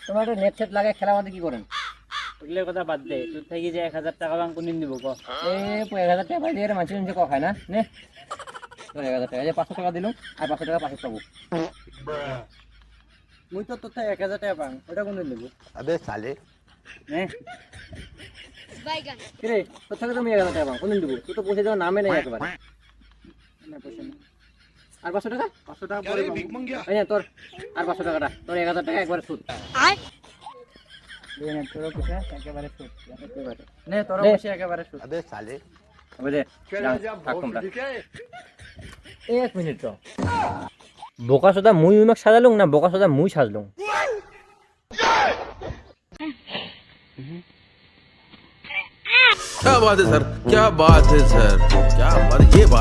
তোমার net set লাগায় খেলা আমাদের কি করেন? ওগুলোর কথা বাদ দে, তোর থেকে যে 1000 টাকা বাং কোনদিন দিব ক? এই 1000 টাকা পাই দিয়ে মানুষ নিজে ক খায় না নে। তোর 1000 টাকা, এই 500 টাকা দিলাম আর 500 টাকা পাশে পাবো। মুই তো তোর থেকে 1000 টাকা পাং, ওটা কোনদিন দিব? अबे साले নে কিরে তোর থেকে তুমি 1000 টাকা পাও কোনদিন দিব? তুই তো পয়সা দেওয়ার নামে নেই একেবারে। না পয়সা না, আর 500 টাকা? 500 টাকা পরে পাবো। এই নে তোর আর 500 টাকাটা, তোর 1000 টাকা একবারে সুদ। দে না, তোর পয়সা একেবারে সুদ। একেবারে। নে তোর নে। পয়সা একেবারে সুদ। अबे साले বুঝলে? থাক তোমরা। ठीक है 1 মিনিট তো। বোকা সোদা মুই উইমাক সাজালুম না বোকা সোদা মুই সাজলুম? क्या बात है सर, क्या बात है सर, क्या बात, ये बात